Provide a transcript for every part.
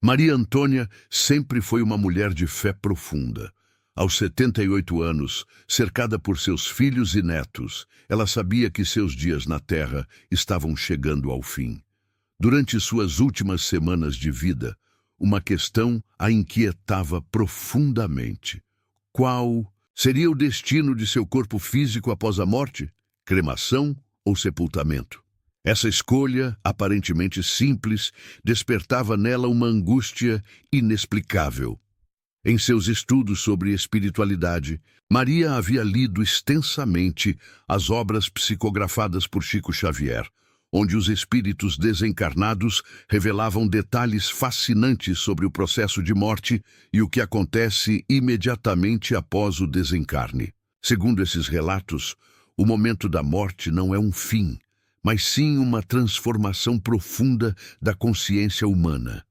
Maria Antônia sempre foi uma mulher de fé profunda. Aos 78 anos, cercada por seus filhos e netos, ela sabia que seus dias na Terra estavam chegando ao fim. Durante suas últimas semanas de vida, uma questão a inquietava profundamente. Qual seria o destino de seu corpo físico após a morte? Cremação ou sepultamento? Essa escolha, aparentemente simples, despertava nela uma angústia inexplicável. Em seus estudos sobre espiritualidade, Maria havia lido extensamente as obras psicografadas por Chico Xavier, onde os espíritos desencarnados revelavam detalhes fascinantes sobre o processo de morte e o que acontece imediatamente após o desencarne. Segundo esses relatos, o momento da morte não é um fim, mas sim uma transformação profunda da consciência humana.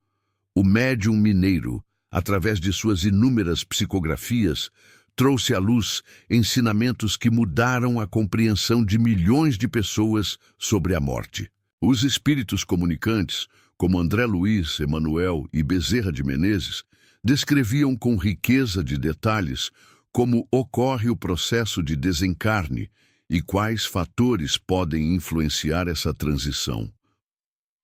O médium mineiro, através de suas inúmeras psicografias, trouxe à luz ensinamentos que mudaram a compreensão de milhões de pessoas sobre a morte. Os espíritos comunicantes, como André Luiz, Emanuel e Bezerra de Menezes, descreviam com riqueza de detalhes como ocorre o processo de desencarne e quais fatores podem influenciar essa transição.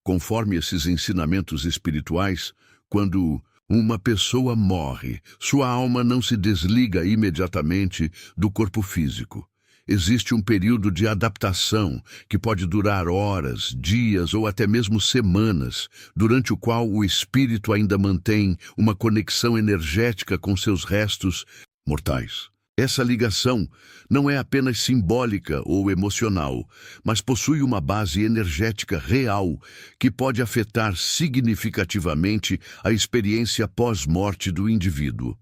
Conforme esses ensinamentos espirituais, quando uma pessoa morre, sua alma não se desliga imediatamente do corpo físico. Existe um período de adaptação que pode durar horas, dias ou até mesmo semanas, durante o qual o espírito ainda mantém uma conexão energética com seus restos mortais. Essa ligação não é apenas simbólica ou emocional, mas possui uma base energética real que pode afetar significativamente a experiência pós-morte do indivíduo.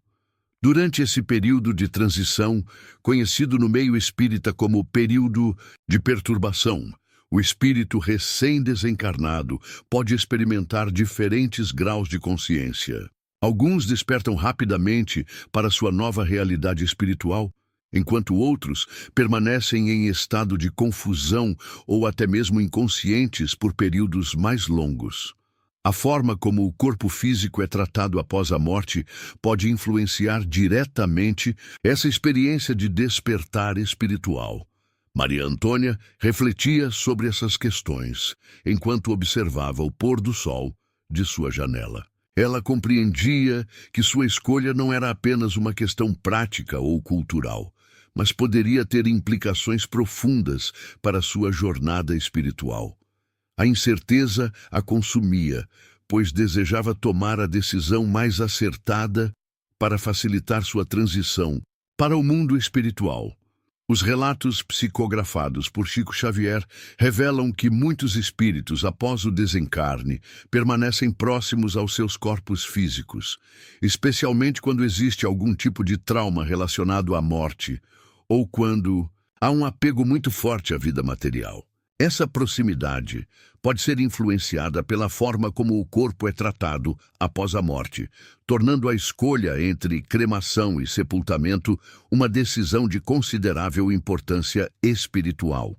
Durante esse período de transição, conhecido no meio espírita como período de perturbação, o espírito recém-desencarnado pode experimentar diferentes graus de consciência. Alguns despertam rapidamente para sua nova realidade espiritual, enquanto outros permanecem em estado de confusão ou até mesmo inconscientes por períodos mais longos. A forma como o corpo físico é tratado após a morte pode influenciar diretamente essa experiência de despertar espiritual. Maria Antônia refletia sobre essas questões enquanto observava o pôr do sol de sua janela. Ela compreendia que sua escolha não era apenas uma questão prática ou cultural, mas poderia ter implicações profundas para sua jornada espiritual. A incerteza a consumia, pois desejava tomar a decisão mais acertada para facilitar sua transição para o mundo espiritual. Os relatos psicografados por Chico Xavier revelam que muitos espíritos, após o desencarne, permanecem próximos aos seus corpos físicos, especialmente quando existe algum tipo de trauma relacionado à morte ou quando há um apego muito forte à vida material. Essa proximidade pode ser influenciada pela forma como o corpo é tratado após a morte, tornando a escolha entre cremação e sepultamento uma decisão de considerável importância espiritual.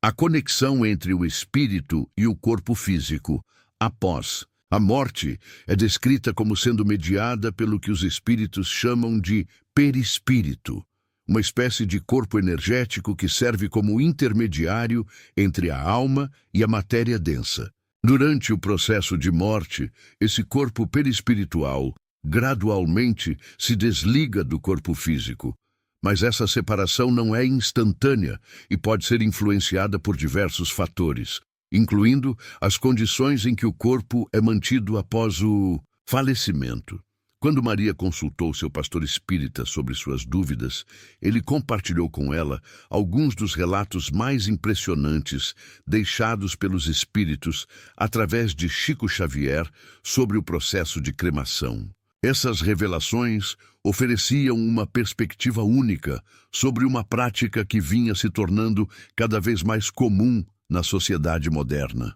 A conexão entre o espírito e o corpo físico após a morte é descrita como sendo mediada pelo que os espíritos chamam de perispírito, uma espécie de corpo energético que serve como intermediário entre a alma e a matéria densa. Durante o processo de morte, esse corpo perispiritual gradualmente se desliga do corpo físico, mas essa separação não é instantânea e pode ser influenciada por diversos fatores, incluindo as condições em que o corpo é mantido após o falecimento. Quando Maria consultou seu pastor espírita sobre suas dúvidas, ele compartilhou com ela alguns dos relatos mais impressionantes deixados pelos espíritos através de Chico Xavier sobre o processo de cremação. Essas revelações ofereciam uma perspectiva única sobre uma prática que vinha se tornando cada vez mais comum na sociedade moderna.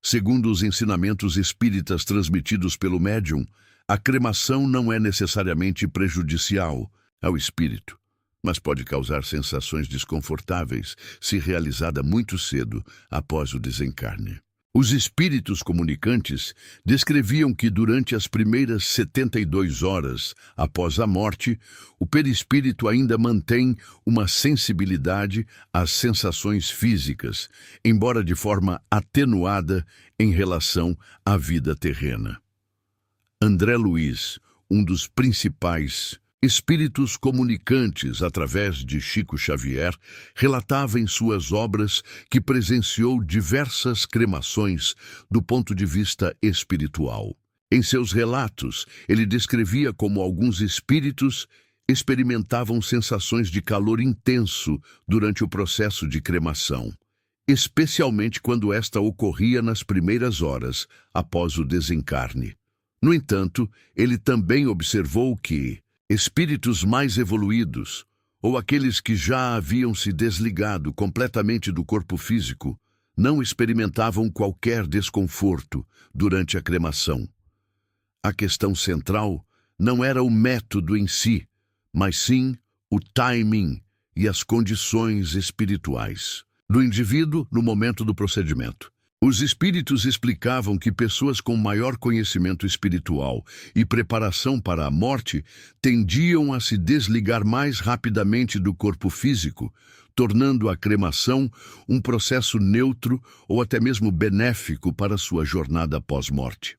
Segundo os ensinamentos espíritas transmitidos pelo médium, a cremação não é necessariamente prejudicial ao espírito, mas pode causar sensações desconfortáveis se realizada muito cedo após o desencarne. Os espíritos comunicantes descreviam que durante as primeiras 72 horas após a morte, o perispírito ainda mantém uma sensibilidade às sensações físicas, embora de forma atenuada em relação à vida terrena. André Luiz, um dos principais espíritos comunicantes através de Chico Xavier, relatava em suas obras que presenciou diversas cremações do ponto de vista espiritual. Em seus relatos, ele descrevia como alguns espíritos experimentavam sensações de calor intenso durante o processo de cremação, especialmente quando esta ocorria nas primeiras horas após o desencarne. No entanto, ele também observou que espíritos mais evoluídos, ou aqueles que já haviam se desligado completamente do corpo físico, não experimentavam qualquer desconforto durante a cremação. A questão central não era o método em si, mas sim o timing e as condições espirituais do indivíduo no momento do procedimento. Os espíritos explicavam que pessoas com maior conhecimento espiritual e preparação para a morte tendiam a se desligar mais rapidamente do corpo físico, tornando a cremação um processo neutro ou até mesmo benéfico para sua jornada pós-morte.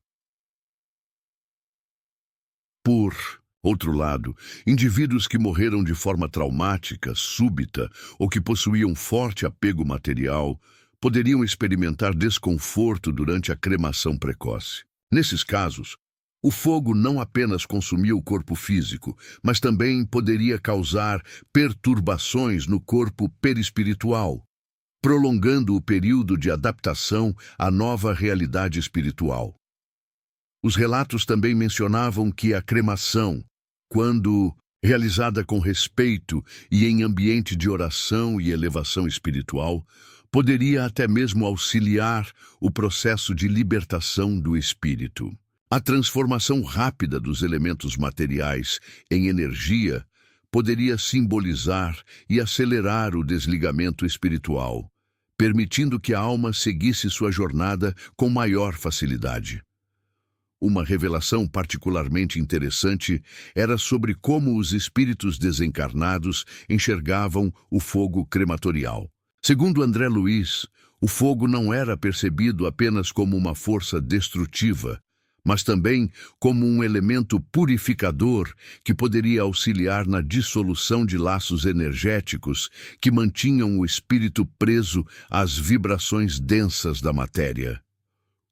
Por outro lado, indivíduos que morreram de forma traumática, súbita ou que possuíam forte apego material poderiam experimentar desconforto durante a cremação precoce. Nesses casos, o fogo não apenas consumia o corpo físico, mas também poderia causar perturbações no corpo perispiritual, prolongando o período de adaptação à nova realidade espiritual. Os relatos também mencionavam que a cremação, quando realizada com respeito e em ambiente de oração e elevação espiritual, poderia até mesmo auxiliar o processo de libertação do espírito. A transformação rápida dos elementos materiais em energia poderia simbolizar e acelerar o desligamento espiritual, permitindo que a alma seguisse sua jornada com maior facilidade. Uma revelação particularmente interessante era sobre como os espíritos desencarnados enxergavam o fogo crematorial. Segundo André Luiz, o fogo não era percebido apenas como uma força destrutiva, mas também como um elemento purificador que poderia auxiliar na dissolução de laços energéticos que mantinham o espírito preso às vibrações densas da matéria.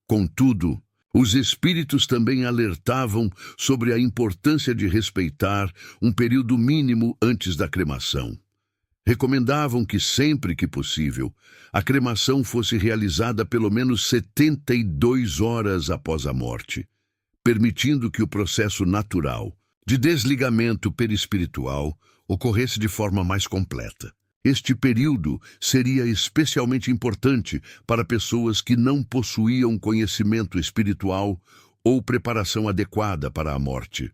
Contudo, os espíritos também alertavam sobre a importância de respeitar um período mínimo antes da cremação. Recomendavam que, sempre que possível, a cremação fosse realizada pelo menos 72 horas após a morte, permitindo que o processo natural de desligamento perispiritual ocorresse de forma mais completa. Este período seria especialmente importante para pessoas que não possuíam conhecimento espiritual ou preparação adequada para a morte.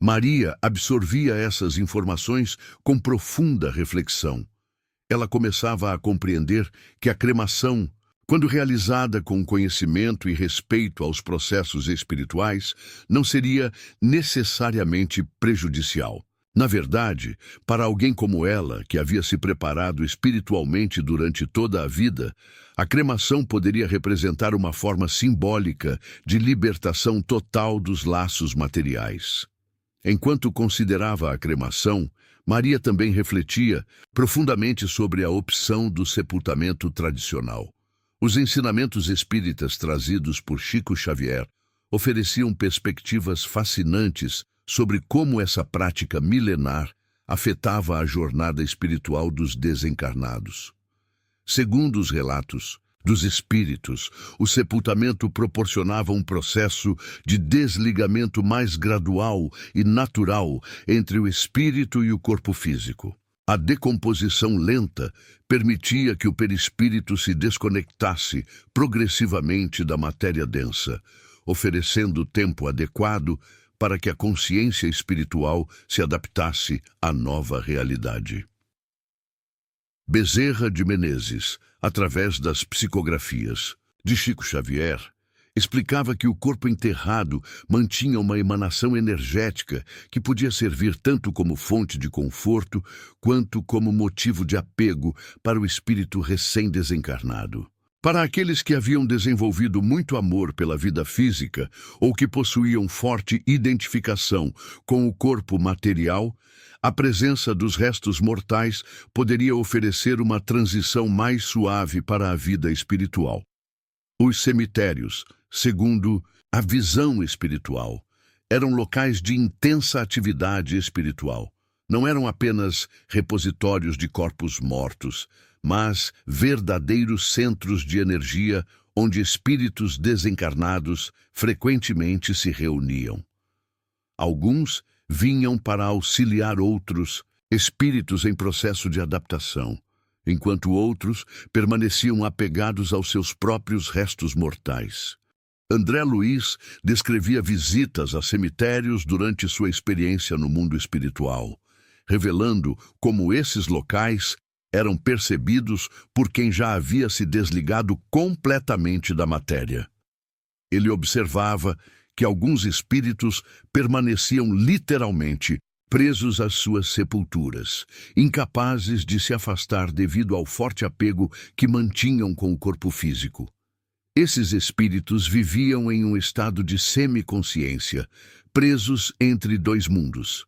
Maria absorvia essas informações com profunda reflexão. Ela começava a compreender que a cremação, quando realizada com conhecimento e respeito aos processos espirituais, não seria necessariamente prejudicial. Na verdade, para alguém como ela, que havia se preparado espiritualmente durante toda a vida, a cremação poderia representar uma forma simbólica de libertação total dos laços materiais. Enquanto considerava a cremação, Maria também refletia profundamente sobre a opção do sepultamento tradicional. Os ensinamentos espíritas trazidos por Chico Xavier ofereciam perspectivas fascinantes sobre como essa prática milenar afetava a jornada espiritual dos desencarnados. Segundo os relatos dos espíritos, o sepultamento proporcionava um processo de desligamento mais gradual e natural entre o espírito e o corpo físico. A decomposição lenta permitia que o perispírito se desconectasse progressivamente da matéria densa, oferecendo tempo adequado para que a consciência espiritual se adaptasse à nova realidade. Bezerra de Menezes, através das psicografias. de Chico Xavier explicava que o corpo enterrado mantinha uma emanação energética que podia servir tanto como fonte de conforto quanto como motivo de apego para o espírito recém-desencarnado. Para aqueles que haviam desenvolvido muito amor pela vida física ou que possuíam forte identificação com o corpo material, a presença dos restos mortais poderia oferecer uma transição mais suave para a vida espiritual. Os cemitérios, segundo a visão espiritual, eram locais de intensa atividade espiritual. Não eram apenas repositórios de corpos mortos, mas verdadeiros centros de energia onde espíritos desencarnados frequentemente se reuniam. Alguns vinham para auxiliar outros, espíritos em processo de adaptação, enquanto outros permaneciam apegados aos seus próprios restos mortais. André Luiz descrevia visitas a cemitérios durante sua experiência no mundo espiritual, revelando como esses locais eram percebidos por quem já havia se desligado completamente da matéria. Ele observava que alguns espíritos permaneciam literalmente presos às suas sepulturas, incapazes de se afastar devido ao forte apego que mantinham com o corpo físico. Esses espíritos viviam em um estado de semiconsciência, presos entre dois mundos.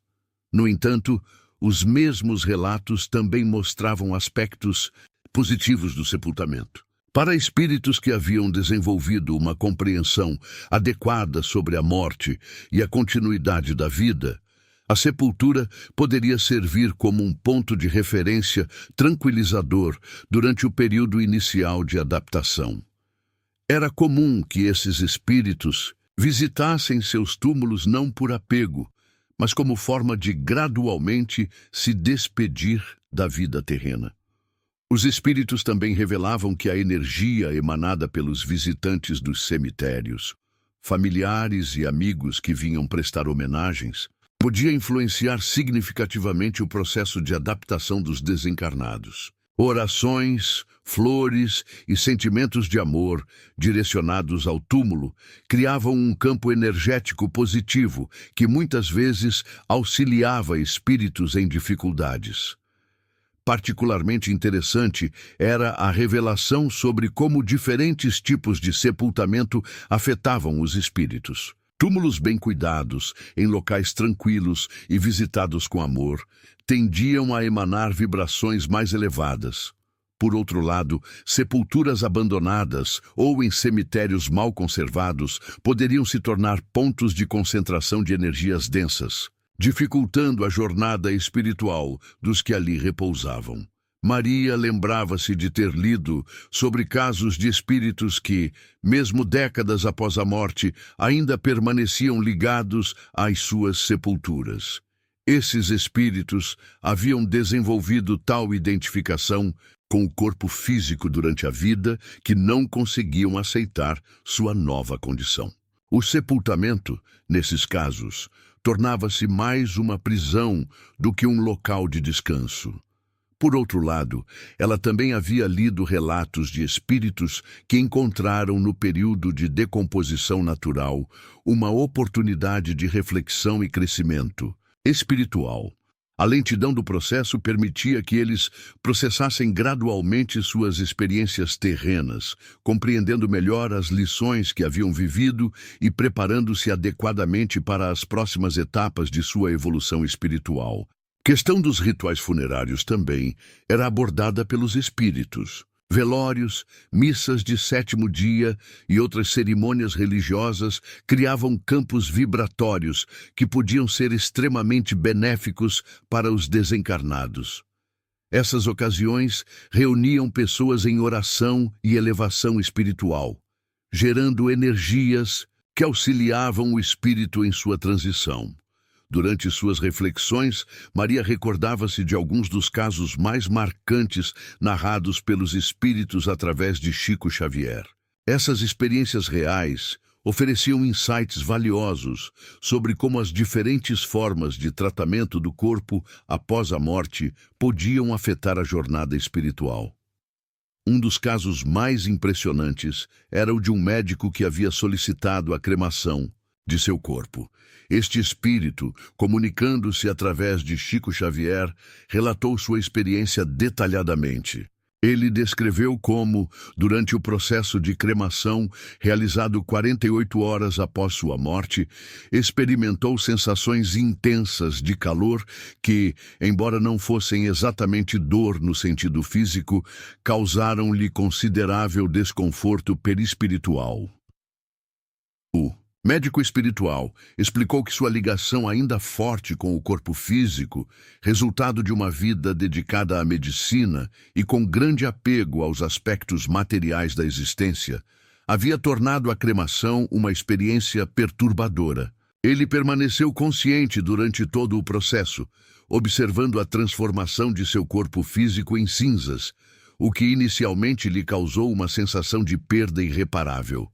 No entanto, os mesmos relatos também mostravam aspectos positivos do sepultamento. Para espíritos que haviam desenvolvido uma compreensão adequada sobre a morte e a continuidade da vida, a sepultura poderia servir como um ponto de referência tranquilizador durante o período inicial de adaptação. Era comum que esses espíritos visitassem seus túmulos não por apego, mas como forma de gradualmente se despedir da vida terrena. Os espíritos também revelavam que a energia emanada pelos visitantes dos cemitérios, familiares e amigos que vinham prestar homenagens, podia influenciar significativamente o processo de adaptação dos desencarnados. Orações, flores e sentimentos de amor direcionados ao túmulo criavam um campo energético positivo que muitas vezes auxiliava espíritos em dificuldades. Particularmente interessante era a revelação sobre como diferentes tipos de sepultamento afetavam os espíritos. Túmulos bem cuidados, em locais tranquilos e visitados com amor, tendiam a emanar vibrações mais elevadas. Por outro lado, sepulturas abandonadas ou em cemitérios mal conservados poderiam se tornar pontos de concentração de energias densas, dificultando a jornada espiritual dos que ali repousavam. Maria lembrava-se de ter lido sobre casos de espíritos que, mesmo décadas após a morte, ainda permaneciam ligados às suas sepulturas. Esses espíritos haviam desenvolvido tal identificação com o corpo físico durante a vida que não conseguiam aceitar sua nova condição. O sepultamento, nesses casos, tornava-se mais uma prisão do que um local de descanso. Por outro lado, ela também havia lido relatos de espíritos que encontraram no período de decomposição natural uma oportunidade de reflexão e crescimento espiritual. A lentidão do processo permitia que eles processassem gradualmente suas experiências terrenas, compreendendo melhor as lições que haviam vivido e preparando-se adequadamente para as próximas etapas de sua evolução espiritual. A questão dos rituais funerários também era abordada pelos espíritos. Velórios, missas de sétimo dia e outras cerimônias religiosas criavam campos vibratórios que podiam ser extremamente benéficos para os desencarnados. Essas ocasiões reuniam pessoas em oração e elevação espiritual, gerando energias que auxiliavam o espírito em sua transição. Durante suas reflexões, Maria recordava-se de alguns dos casos mais marcantes narrados pelos espíritos através de Chico Xavier. Essas experiências reais ofereciam insights valiosos sobre como as diferentes formas de tratamento do corpo após a morte podiam afetar a jornada espiritual. Um dos casos mais impressionantes era o de um médico que havia solicitado a cremação de seu corpo. Este espírito, comunicando-se através de Chico Xavier, relatou sua experiência detalhadamente. Ele descreveu como, durante o processo de cremação, realizado 48 horas após sua morte, experimentou sensações intensas de calor que, embora não fossem exatamente dor no sentido físico, causaram-lhe considerável desconforto perispiritual. O médico espiritual explicou que sua ligação ainda forte com o corpo físico, resultado de uma vida dedicada à medicina e com grande apego aos aspectos materiais da existência, havia tornado a cremação uma experiência perturbadora. Ele permaneceu consciente durante todo o processo, observando a transformação de seu corpo físico em cinzas, o que inicialmente lhe causou uma sensação de perda irreparável.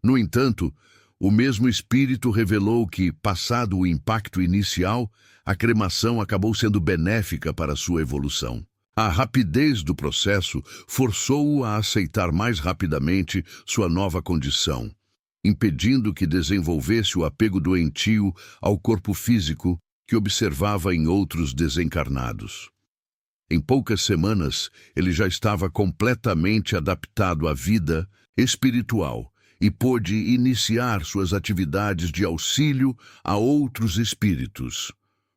No entanto, o mesmo espírito revelou que, passado o impacto inicial, a cremação acabou sendo benéfica para sua evolução. A rapidez do processo forçou-o a aceitar mais rapidamente sua nova condição, impedindo que desenvolvesse o apego doentio ao corpo físico que observava em outros desencarnados. Em poucas semanas, ele já estava completamente adaptado à vida espiritual e pôde iniciar suas atividades de auxílio a outros espíritos.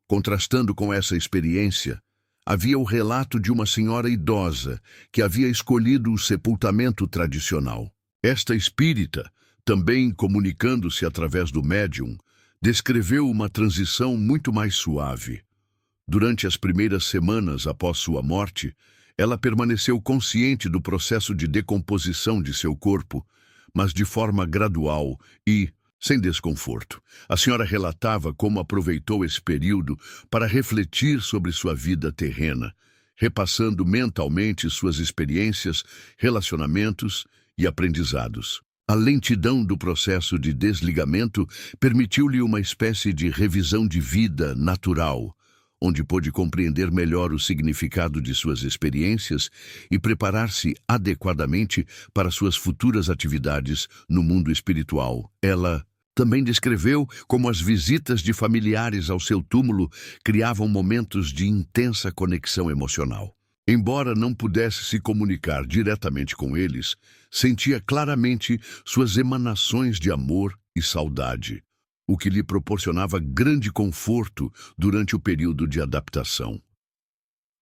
Contrastando com essa experiência, havia o relato de uma senhora idosa que havia escolhido o sepultamento tradicional. Esta espírita, também comunicando-se através do médium, descreveu uma transição muito mais suave. Durante as primeiras semanas após sua morte, ela permaneceu consciente do processo de decomposição de seu corpo, mas de forma gradual e sem desconforto. A senhora relatava como aproveitou esse período para refletir sobre sua vida terrena, repassando mentalmente suas experiências, relacionamentos e aprendizados. A lentidão do processo de desligamento permitiu-lhe uma espécie de revisão de vida natural, onde pôde compreender melhor o significado de suas experiências e preparar-se adequadamente para suas futuras atividades no mundo espiritual. Ela também descreveu como as visitas de familiares ao seu túmulo criavam momentos de intensa conexão emocional. Embora não pudesse se comunicar diretamente com eles, sentia claramente suas emanações de amor e saudade, o que lhe proporcionava grande conforto durante o período de adaptação.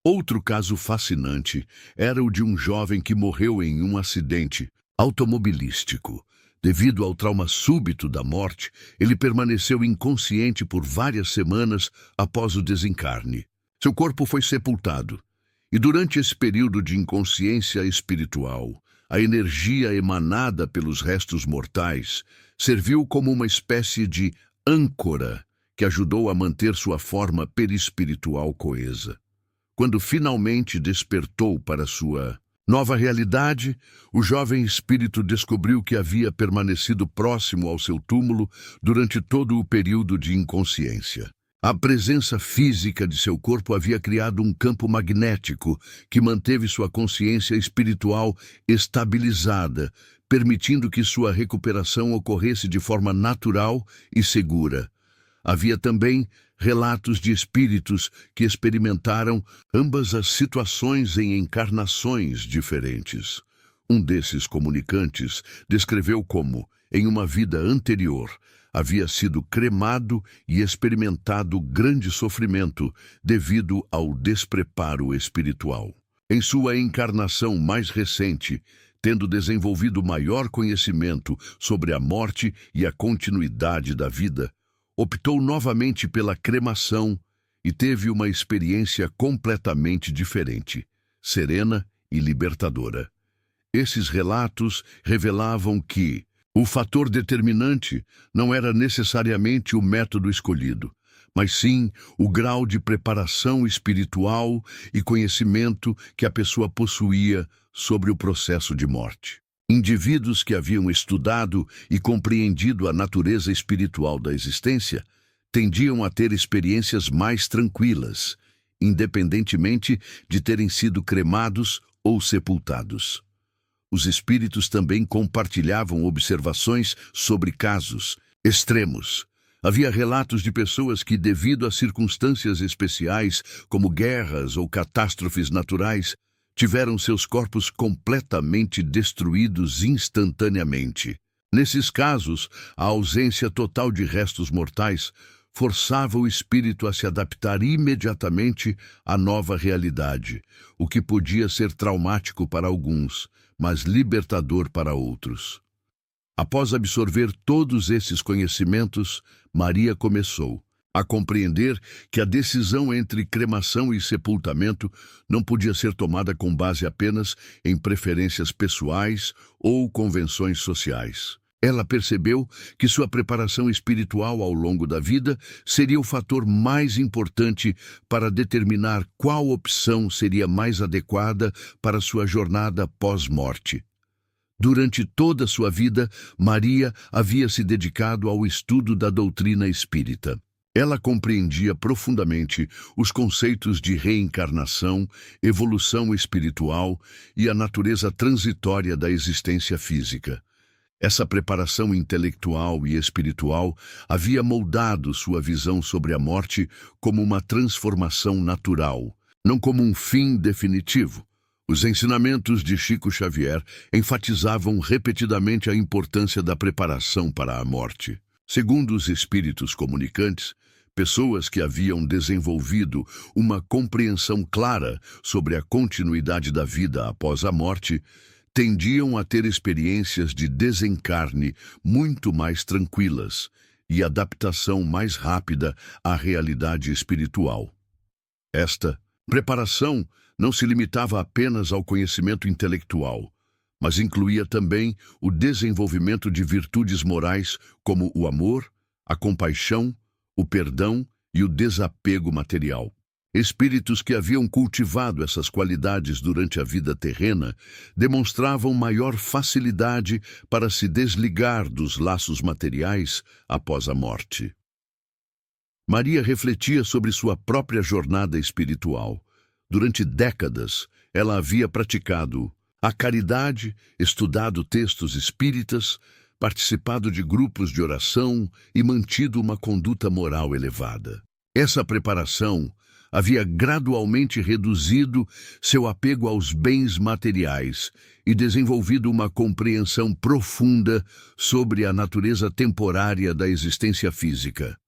Outro caso fascinante era o de um jovem que morreu em um acidente automobilístico. Devido ao trauma súbito da morte, ele permaneceu inconsciente por várias semanas após o desencarne. Seu corpo foi sepultado, e durante esse período de inconsciência espiritual, a energia emanada pelos restos mortais serviu como uma espécie de âncora que ajudou a manter sua forma perispiritual coesa. Quando finalmente despertou para sua nova realidade, o jovem espírito descobriu que havia permanecido próximo ao seu túmulo durante todo o período de inconsciência. A presença física de seu corpo havia criado um campo magnético que manteve sua consciência espiritual estabilizada, permitindo que sua recuperação ocorresse de forma natural e segura. Havia também relatos de espíritos que experimentaram ambas as situações em encarnações diferentes. Um desses comunicantes descreveu como, em uma vida anterior, havia sido cremado e experimentado grande sofrimento devido ao despreparo espiritual. Em sua encarnação mais recente, tendo desenvolvido maior conhecimento sobre a morte e a continuidade da vida, optou novamente pela cremação e teve uma experiência completamente diferente, serena e libertadora. Esses relatos revelavam que o fator determinante não era necessariamente o método escolhido, mas sim o grau de preparação espiritual e conhecimento que a pessoa possuía sobre o processo de morte. Indivíduos que haviam estudado e compreendido a natureza espiritual da existência tendiam a ter experiências mais tranquilas, independentemente de terem sido cremados ou sepultados. Os espíritos também compartilhavam observações sobre casos extremos. Havia relatos de pessoas que, devido a circunstâncias especiais, como guerras ou catástrofes naturais, tiveram seus corpos completamente destruídos instantaneamente. Nesses casos, a ausência total de restos mortais forçava o espírito a se adaptar imediatamente à nova realidade, o que podia ser traumático para alguns, mas libertador para outros. Após absorver todos esses conhecimentos, Maria começou a compreender que a decisão entre cremação e sepultamento não podia ser tomada com base apenas em preferências pessoais ou convenções sociais. Ela percebeu que sua preparação espiritual ao longo da vida seria o fator mais importante para determinar qual opção seria mais adequada para sua jornada pós-morte. Durante toda a sua vida, Maria havia se dedicado ao estudo da doutrina espírita. Ela compreendia profundamente os conceitos de reencarnação, evolução espiritual e a natureza transitória da existência física. Essa preparação intelectual e espiritual havia moldado sua visão sobre a morte como uma transformação natural, não como um fim definitivo. Os ensinamentos de Chico Xavier enfatizavam repetidamente a importância da preparação para a morte. Segundo os espíritos comunicantes, pessoas que haviam desenvolvido uma compreensão clara sobre a continuidade da vida após a morte tendiam a ter experiências de desencarne muito mais tranquilas e adaptação mais rápida à realidade espiritual. Esta preparação não se limitava apenas ao conhecimento intelectual, mas incluía também o desenvolvimento de virtudes morais como o amor, a compaixão, o perdão e o desapego material. Espíritos que haviam cultivado essas qualidades durante a vida terrena demonstravam maior facilidade para se desligar dos laços materiais após a morte. Maria refletia sobre sua própria jornada espiritual. Durante décadas, ela havia praticado a caridade, estudado textos espíritas, participado de grupos de oração e mantido uma conduta moral elevada. Essa preparação havia gradualmente reduzido seu apego aos bens materiais e desenvolvido uma compreensão profunda sobre a natureza temporária da existência física.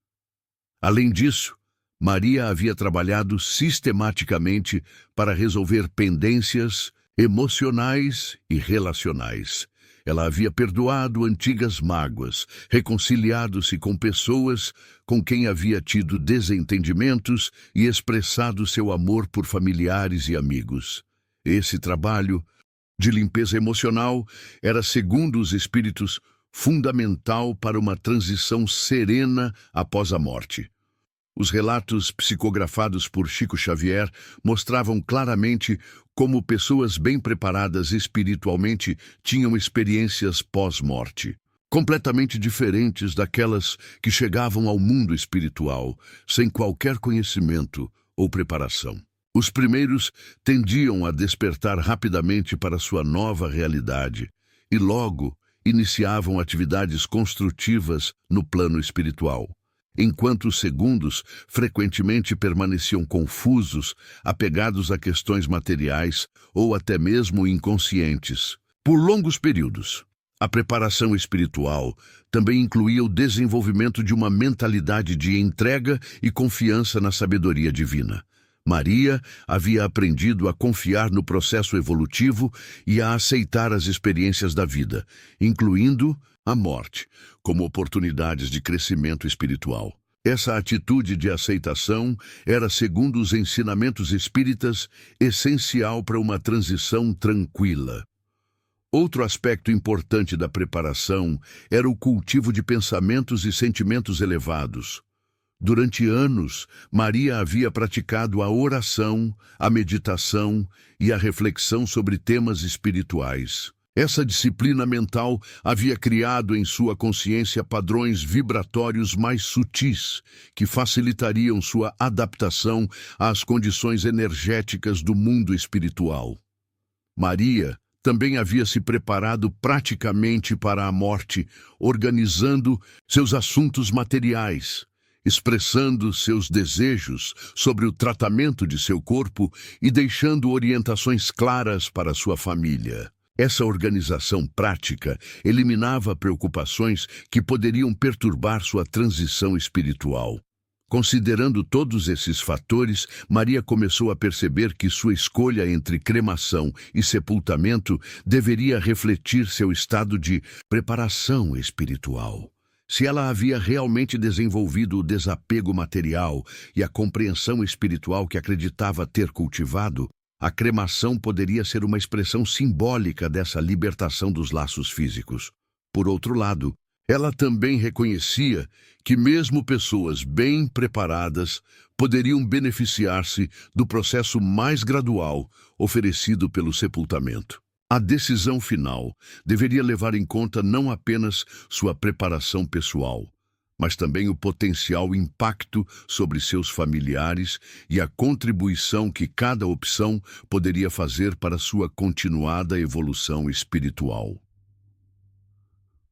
Além disso, Maria havia trabalhado sistematicamente para resolver pendências emocionais e relacionais. Ela havia perdoado antigas mágoas, reconciliado-se com pessoas com quem havia tido desentendimentos e expressado seu amor por familiares e amigos. Esse trabalho de limpeza emocional era, segundo os espíritos, fundamental para uma transição serena após a morte. Os relatos psicografados por Chico Xavier mostravam claramente como pessoas bem preparadas espiritualmente tinham experiências pós-morte, completamente diferentes daquelas que chegavam ao mundo espiritual, sem qualquer conhecimento ou preparação. Os primeiros tendiam a despertar rapidamente para sua nova realidade e logo iniciavam atividades construtivas no plano espiritual, enquanto os segundos frequentemente permaneciam confusos, apegados a questões materiais ou até mesmo inconscientes. Por longos períodos, a preparação espiritual também incluía o desenvolvimento de uma mentalidade de entrega e confiança na sabedoria divina. Maria havia aprendido a confiar no processo evolutivo e a aceitar as experiências da vida, incluindo a morte, como oportunidades de crescimento espiritual. Essa atitude de aceitação era, segundo os ensinamentos espíritas, essencial para uma transição tranquila. Outro aspecto importante da preparação era o cultivo de pensamentos e sentimentos elevados. Durante anos, Maria havia praticado a oração, a meditação e a reflexão sobre temas espirituais. Essa disciplina mental havia criado em sua consciência padrões vibratórios mais sutis, que facilitariam sua adaptação às condições energéticas do mundo espiritual. Maria também havia se preparado praticamente para a morte, organizando seus assuntos materiais, expressando seus desejos sobre o tratamento de seu corpo e deixando orientações claras para sua família. Essa organização prática eliminava preocupações que poderiam perturbar sua transição espiritual. Considerando todos esses fatores, Maria começou a perceber que sua escolha entre cremação e sepultamento deveria refletir seu estado de preparação espiritual. Se ela havia realmente desenvolvido o desapego material e a compreensão espiritual que acreditava ter cultivado, a cremação poderia ser uma expressão simbólica dessa libertação dos laços físicos. Por outro lado, ela também reconhecia que mesmo pessoas bem preparadas poderiam beneficiar-se do processo mais gradual oferecido pelo sepultamento. A decisão final deveria levar em conta não apenas sua preparação pessoal, mas também o potencial impacto sobre seus familiares e a contribuição que cada opção poderia fazer para sua continuada evolução espiritual.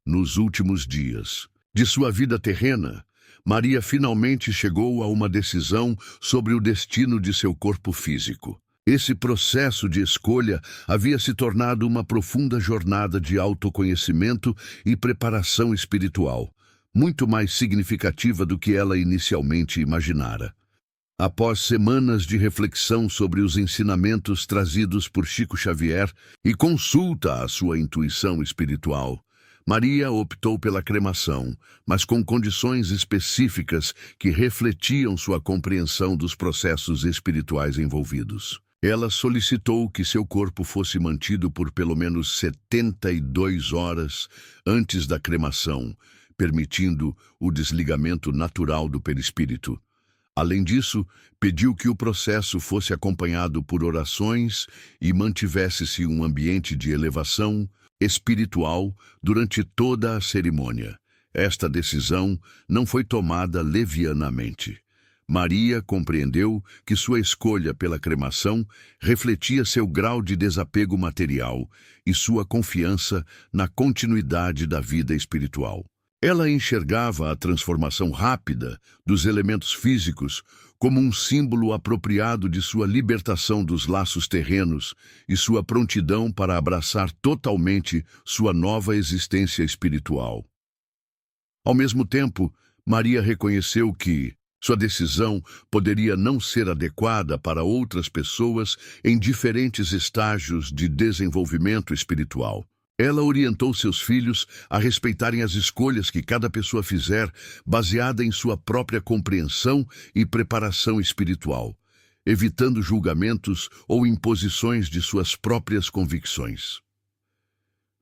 Nos últimos dias de sua vida terrena, Maria finalmente chegou a uma decisão sobre o destino de seu corpo físico. Esse processo de escolha havia se tornado uma profunda jornada de autoconhecimento e preparação espiritual, muito mais significativa do que ela inicialmente imaginara. Após semanas de reflexão sobre os ensinamentos trazidos por Chico Xavier e consulta à sua intuição espiritual, Maria optou pela cremação, mas com condições específicas que refletiam sua compreensão dos processos espirituais envolvidos. Ela solicitou que seu corpo fosse mantido por pelo menos 72 horas antes da cremação, permitindo o desligamento natural do perispírito. Além disso, pediu que o processo fosse acompanhado por orações e mantivesse-se um ambiente de elevação espiritual durante toda a cerimônia. Esta decisão não foi tomada levianamente. Maria compreendeu que sua escolha pela cremação refletia seu grau de desapego material e sua confiança na continuidade da vida espiritual. Ela enxergava a transformação rápida dos elementos físicos como um símbolo apropriado de sua libertação dos laços terrenos e sua prontidão para abraçar totalmente sua nova existência espiritual. Ao mesmo tempo, Maria reconheceu que sua decisão poderia não ser adequada para outras pessoas em diferentes estágios de desenvolvimento espiritual. Ela orientou seus filhos a respeitarem as escolhas que cada pessoa fizer, baseada em sua própria compreensão e preparação espiritual, evitando julgamentos ou imposições de suas próprias convicções.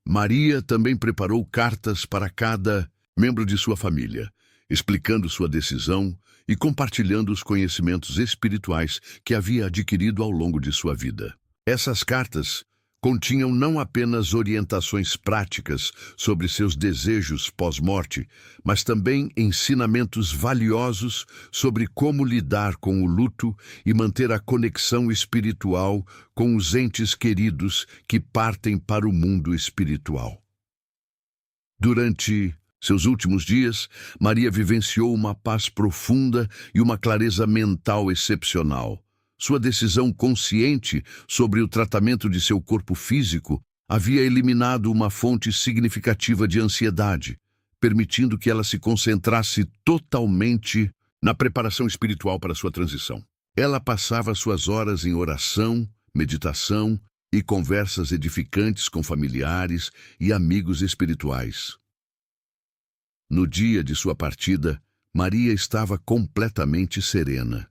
Maria também preparou cartas para cada membro de sua família, explicando sua decisão e compartilhando os conhecimentos espirituais que havia adquirido ao longo de sua vida. Essas cartas continham não apenas orientações práticas sobre seus desejos pós-morte, mas também ensinamentos valiosos sobre como lidar com o luto e manter a conexão espiritual com os entes queridos que partem para o mundo espiritual. Durante seus últimos dias, Maria vivenciou uma paz profunda e uma clareza mental excepcional. Sua decisão consciente sobre o tratamento de seu corpo físico havia eliminado uma fonte significativa de ansiedade, permitindo que ela se concentrasse totalmente na preparação espiritual para sua transição. Ela passava suas horas em oração, meditação e conversas edificantes com familiares e amigos espirituais. No dia de sua partida, Maria estava completamente serena.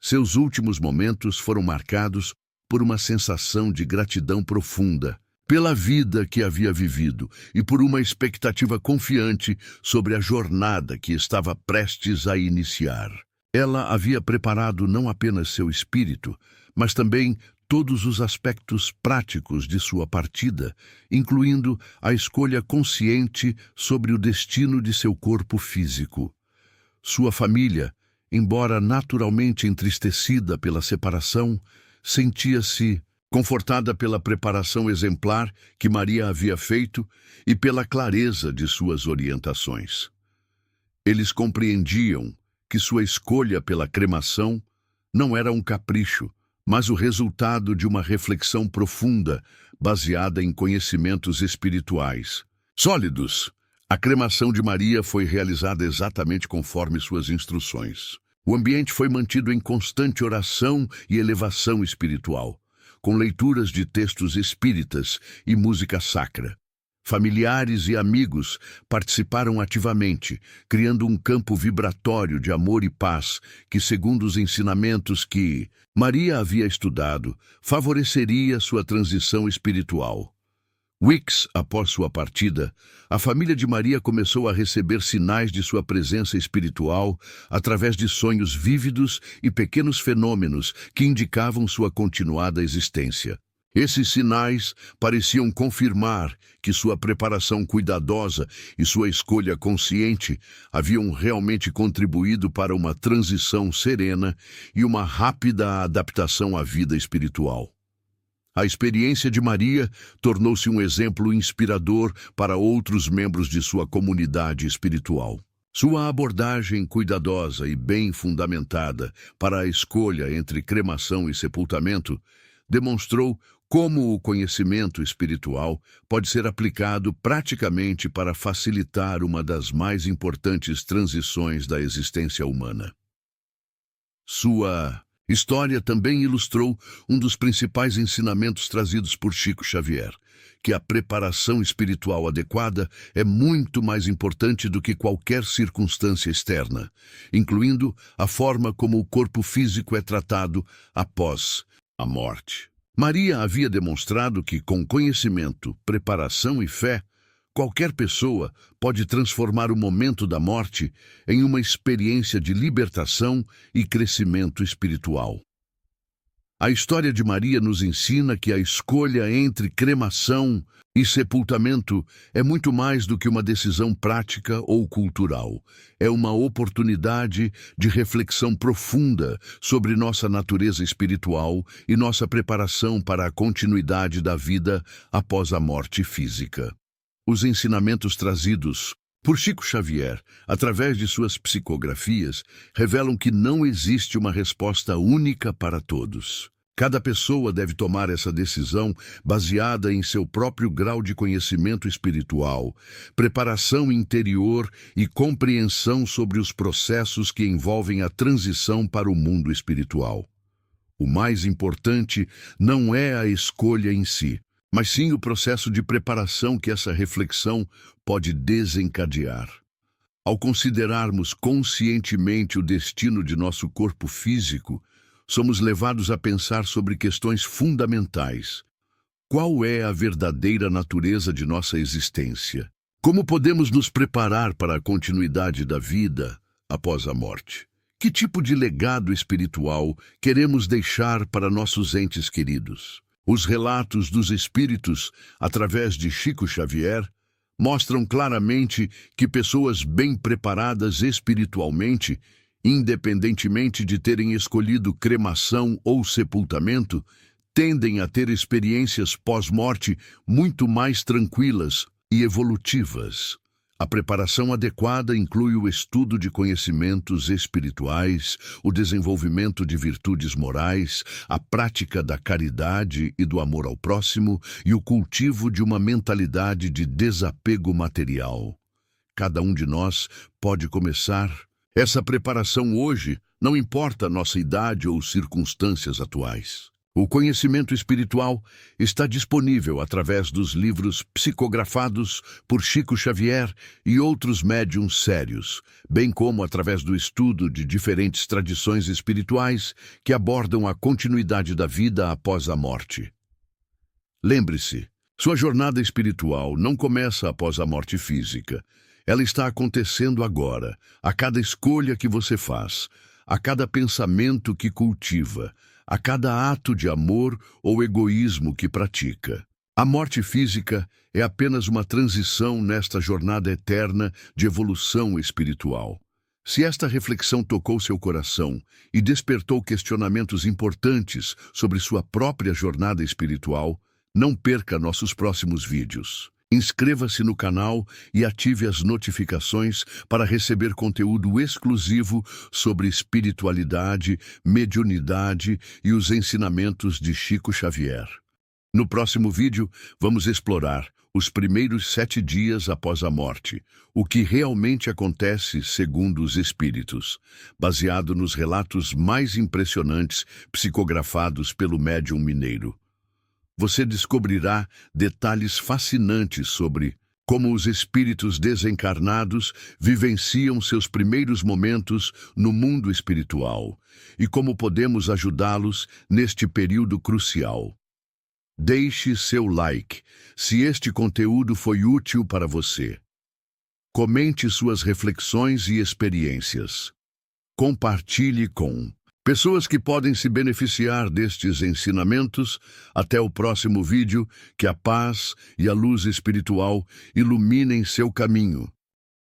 Seus últimos momentos foram marcados por uma sensação de gratidão profunda pela vida que havia vivido e por uma expectativa confiante sobre a jornada que estava prestes a iniciar. Ela havia preparado não apenas seu espírito, mas também todos os aspectos práticos de sua partida, incluindo a escolha consciente sobre o destino de seu corpo físico. Sua família, embora naturalmente entristecida pela separação, sentia-se confortada pela preparação exemplar que Maria havia feito e pela clareza de suas orientações. Eles compreendiam que sua escolha pela cremação não era um capricho, mas o resultado de uma reflexão profunda, baseada em conhecimentos espirituais sólidos. A cremação de Maria foi realizada exatamente conforme suas instruções. O ambiente foi mantido em constante oração e elevação espiritual, com leituras de textos espíritas e música sacra. Familiares e amigos participaram ativamente, criando um campo vibratório de amor e paz que, segundo os ensinamentos que Maria havia estudado, favoreceria sua transição espiritual. Weeks após sua partida, a família de Maria começou a receber sinais de sua presença espiritual através de sonhos vívidos e pequenos fenômenos que indicavam sua continuada existência. Esses sinais pareciam confirmar que sua preparação cuidadosa e sua escolha consciente haviam realmente contribuído para uma transição serena e uma rápida adaptação à vida espiritual. A experiência de Maria tornou-se um exemplo inspirador para outros membros de sua comunidade espiritual. Sua abordagem cuidadosa e bem fundamentada para a escolha entre cremação e sepultamento demonstrou como o conhecimento espiritual pode ser aplicado praticamente para facilitar uma das mais importantes transições da existência humana. Sua história também ilustrou um dos principais ensinamentos trazidos por Chico Xavier, que a preparação espiritual adequada é muito mais importante do que qualquer circunstância externa, incluindo a forma como o corpo físico é tratado após a morte. Maria havia demonstrado que, com conhecimento, preparação e fé, qualquer pessoa pode transformar o momento da morte em uma experiência de libertação e crescimento espiritual. A história de Maria nos ensina que a escolha entre cremação e sepultamento é muito mais do que uma decisão prática ou cultural. É uma oportunidade de reflexão profunda sobre nossa natureza espiritual e nossa preparação para a continuidade da vida após a morte física. Os ensinamentos trazidos por Chico Xavier, através de suas psicografias, revelam que não existe uma resposta única para todos. Cada pessoa deve tomar essa decisão baseada em seu próprio grau de conhecimento espiritual, preparação interior e compreensão sobre os processos que envolvem a transição para o mundo espiritual. O mais importante não é a escolha em si, mas sim o processo de preparação que essa reflexão pode desencadear. Ao considerarmos conscientemente o destino de nosso corpo físico, somos levados a pensar sobre questões fundamentais. Qual é a verdadeira natureza de nossa existência? Como podemos nos preparar para a continuidade da vida após a morte? Que tipo de legado espiritual queremos deixar para nossos entes queridos? Os relatos dos espíritos, através de Chico Xavier, mostram claramente que pessoas bem preparadas espiritualmente, independentemente de terem escolhido cremação ou sepultamento, tendem a ter experiências pós-morte muito mais tranquilas e evolutivas. A preparação adequada inclui o estudo de conhecimentos espirituais, o desenvolvimento de virtudes morais, a prática da caridade e do amor ao próximo e o cultivo de uma mentalidade de desapego material. Cada um de nós pode começar essa preparação hoje, não importa a nossa idade ou circunstâncias atuais. O conhecimento espiritual está disponível através dos livros psicografados por Chico Xavier e outros médiuns sérios, bem como através do estudo de diferentes tradições espirituais que abordam a continuidade da vida após a morte. Lembre-se, sua jornada espiritual não começa após a morte física. Ela está acontecendo agora, a cada escolha que você faz, a cada pensamento que cultiva, a cada ato de amor ou egoísmo que pratica. A morte física é apenas uma transição nesta jornada eterna de evolução espiritual. Se esta reflexão tocou seu coração e despertou questionamentos importantes sobre sua própria jornada espiritual, não perca nossos próximos vídeos. Inscreva-se no canal e ative as notificações para receber conteúdo exclusivo sobre espiritualidade, mediunidade e os ensinamentos de Chico Xavier. No próximo vídeo, vamos explorar os primeiros 7 dias após a morte, o que realmente acontece segundo os espíritos, baseado nos relatos mais impressionantes psicografados pelo médium mineiro. Você descobrirá detalhes fascinantes sobre como os espíritos desencarnados vivenciam seus primeiros momentos no mundo espiritual e como podemos ajudá-los neste período crucial. Deixe seu like se este conteúdo foi útil para você. Comente suas reflexões e experiências. Compartilhe com pessoas que podem se beneficiar destes ensinamentos. Até o próximo vídeo, que a paz e a luz espiritual iluminem seu caminho.